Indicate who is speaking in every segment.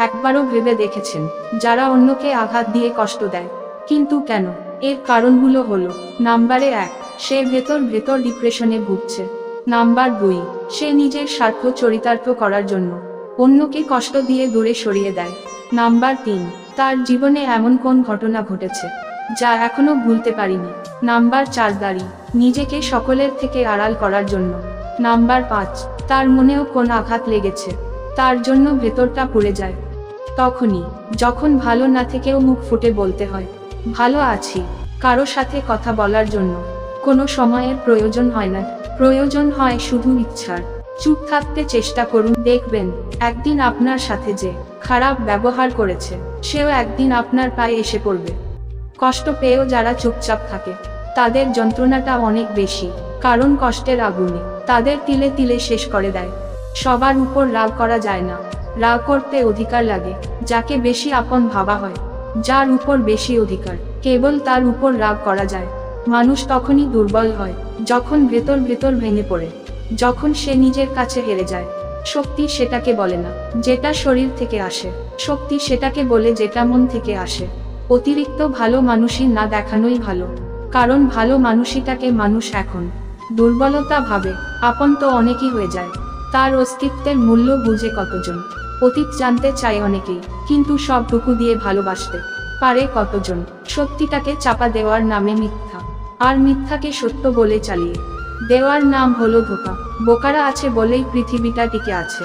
Speaker 1: একবারও ভেবে দেখেছেন যারা অন্যকে আঘাত দিয়ে কষ্ট দেয় কিন্তু কেন? এর কারণগুলো হলো, নাম্বারে 1, সে ভেতর ভেতর ডিপ্রেশনে ভুগছে। নাম্বার 2, সে নিজের স্বার্থ চরিতার্থ করার জন্য অন্যকে কষ্ট দিয়ে দূরে সরিয়ে দেয়। নাম্বার 3, তার জীবনে এমন কোন ঘটনা ঘটেছে যা এখনো ভুলতে পারিনি। নাম্বার 4, দাঁড়ি নিজেকে সকলের থেকে আড়াল করার জন্য। নাম্বার 5, তার মনেও কোন আঘাত লেগেছে, তার জন্য ভেতরটা পুড়ে যায়। তখনই যখন ভালো না থেকেও মুখ ফুটে বলতে হয় ভালো আছি। কারো সাথে কথা বলার জন্য কোনো সময়ের প্রয়োজন হয় না, প্রয়োজন হয় শুধু ইচ্ছার। চুপ থাকতে চেষ্টা করুন, দেখবেন একদিন আপনার সাথে যে খারাপ ব্যবহার করেছে সেও একদিন আপনার পায়ে এসে পড়বে। কষ্ট পেয়েও যারা চুপচাপ থাকে তাদের যন্ত্রণাটা অনেক বেশি, কারণ কষ্টের আগুনে তাদের তিলে তিলে শেষ করে দেয়। সবার উপর রাগ করা যায় না, রাগ করতে অধিকার লাগে যাকে বেশি আপন ভাবা হয়। যার উপর বেশি অধিকার কেবল তার উপর রাগ করা যায়। মানুষ তখনই দুর্বল হয় যখন ভেতর ভেতর ভেঙে পড়ে, যখন সে নিজের কাছে হেরে যায়। শক্তি সেটাকে বলে না যেটা শরীর থেকে আসে, শক্তি সেটাকে বলে যেটা মন থেকে আসে। অতিরিক্ত ভালো মানুষই না দেখানোই ভালো, কারণ ভালো মানুষটাকে মানুষ এখন দুর্বলতা ভাবে। আপন তো অনেকেই হয়ে যায়, তার অস্তিত্বের মূল্য বুঝে কতজন? অতীত জানতে চায় অনেকেই, কিন্তু সবটুকু দিয়ে ভালোবাসতে পারে কতজন? সত্যিটাকে চাপা দেওয়ার নামে মিথ্যা, আর মিথ্যাকে সত্য বলে চালিয়ে দেওয়ার নাম হলো ধোঁকা। বোকারা আছে বলেই পৃথিবীটা টিকে আছে,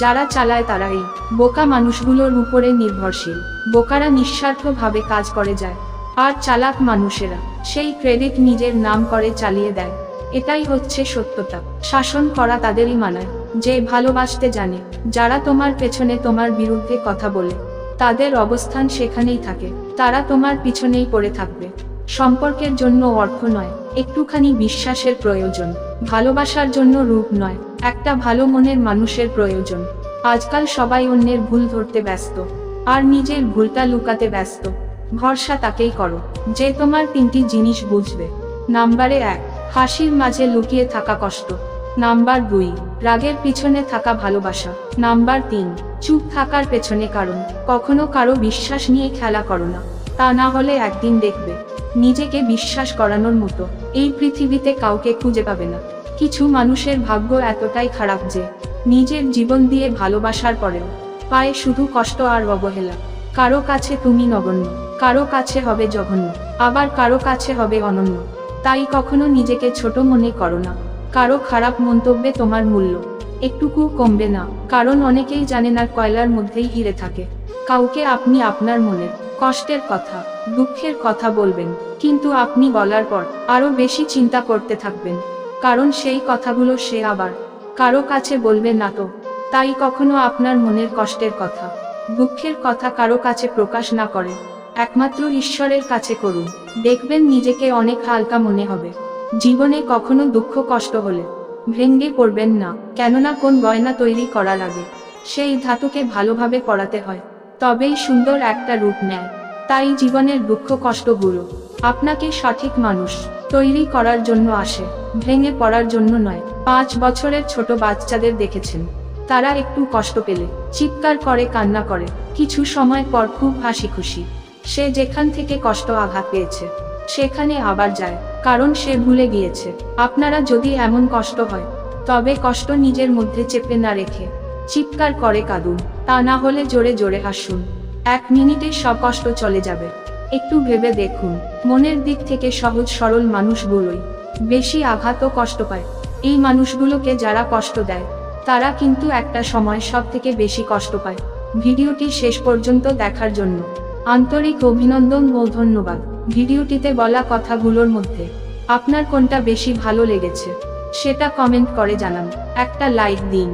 Speaker 1: যারা চালায় তারাই বোকা মানুষগুলোর উপরে নির্ভরশীল। বোকারা নিঃস্বার্থভাবে কাজ করে যায়, আর চালাক মানুষেরা সেই ক্রেডিট নিজের নাম করে চালিয়ে দেয়। এটাই হচ্ছে সত্যতা। শাসন করা তাদেরই মানায় যে ভালোবাসতে জানে। যারা তোমার পেছনে তোমার বিরুদ্ধে কথা বলে তাদের অবস্থান সেখানেই থাকে, তারা তোমার পিছনেই পড়ে থাকবে। সম্পর্কের জন্য অর্থ নয়, একটুখানি বিশ্বাসের প্রয়োজন। ভালোবাসার জন্য রূপ নয়, একটা ভালো মনের মানুষের প্রয়োজন। আজকাল সবাই অন্যের ভুল ধরতে ব্যস্ত, আর নিজের ভুলটা লুকাতে ব্যস্ত। ভরসা তাকেই করো যে তোমার 3টি জিনিস বুঝবে। নাম্বারে 1, হাসির মাঝে লুকিয়ে থাকা কষ্ট। নাম্বার 2, রাগের পিছনে থাকা ভালোবাসা। নাম্বার 3, চুপ থাকার পেছনে কারণ। কখনো কারো বিশ্বাস নিয়ে খেলা করো না, তা না হলে একদিন দেখবে নিজেকে বিশ্বাস করানোর মতো এই পৃথিবীতে কাউকে খুঁজে পাবে না। কিছু মানুষের ভাগ্য এতটাই খারাপ যে নিজের জীবন দিয়ে ভালোবাসার পরেও পায় শুধু কষ্ট আর অবহেলা। কারো কাছে তুমি নগণ্য, কারো কাছে হবে জঘন্য, আবার কারো কাছে হবে অনন্য। তাই কখনো নিজেকে ছোট মনে করো না, কারো খারাপ মন্তব্যে তোমার মূল্য একটুকু কমবে না, কারণ অনেকেই জানে না কয়লার মধ্যেই হিরে থাকে। কাউকে আপনি আপনার মনের কষ্টের কথা, দুঃখের কথা বলবেন, কিন্তু আপনি বলার পর আরো বেশি চিন্তা করতে থাকবেন, কারণ সেই কথাগুলো সে আবার কারো কাছে বলবে না তো। তাই কখনো আপনার মনের কষ্টের কথা, দুঃখের কথা কারো কাছে প্রকাশ না করে একমাত্র ঈশ্বরের কাছে করুন, দেখবেন নিজেকে অনেক হালকা মনে হবে। জীবনে কখনো দুঃখ কষ্ট হলে ভেঙে পড়বেন না, কেননা কোন গয়না তৈরি করার আগে সেই ধাতুকে ভালোভাবে পড়াতে হয়, তবেই সুন্দর একটা রূপ নেয়। তাই জীবনের দুঃখ কষ্টগুলো আপনাকে সঠিক মানুষ তৈরি করার জন্য আসে, ভেঙে পড়ার জন্য নয়। 5 বছরের ছোট বাচ্চাদের দেখেছেন, তারা একটু কষ্ট পেলে চিৎকার করে, কান্না করে, কিছু সময় পর খুব হাসি খুশি। সে যেখান থেকে কষ্ট আঘাত পেয়েছে সেখানে আবার যায়, কারণ সে ভুলে গিয়েছে। আপনারা যদি এমন কষ্ট হয় তবে কষ্ট নিজের মধ্যে চেপে না রেখে চিৎকার করে কাঁদুন, তা না হলে জোরে জোরে হাসুন। 1 মিনিটে সব কষ্ট চলে যাবে। একটু ভেবে দেখুন, মনের দিক থেকে সহজ সরল মানুষগুলোই বেশি আঘাত ও কষ্ট পায়। এই মানুষগুলোকে যারা কষ্ট দেয় তারা কিন্তু একটা সময় সব থেকে বেশি কষ্ট পায়। ভিডিওটি শেষ পর্যন্ত দেখার জন্য আন্তরিক অভিনন্দন ও ধন্যবাদ। ভিডিওটিতে বলা কথাগুলোর মধ্যে আপনার কোনটা বেশি ভালো লেগেছে সেটা কমেন্ট করে জানান, একটা লাইক দিন।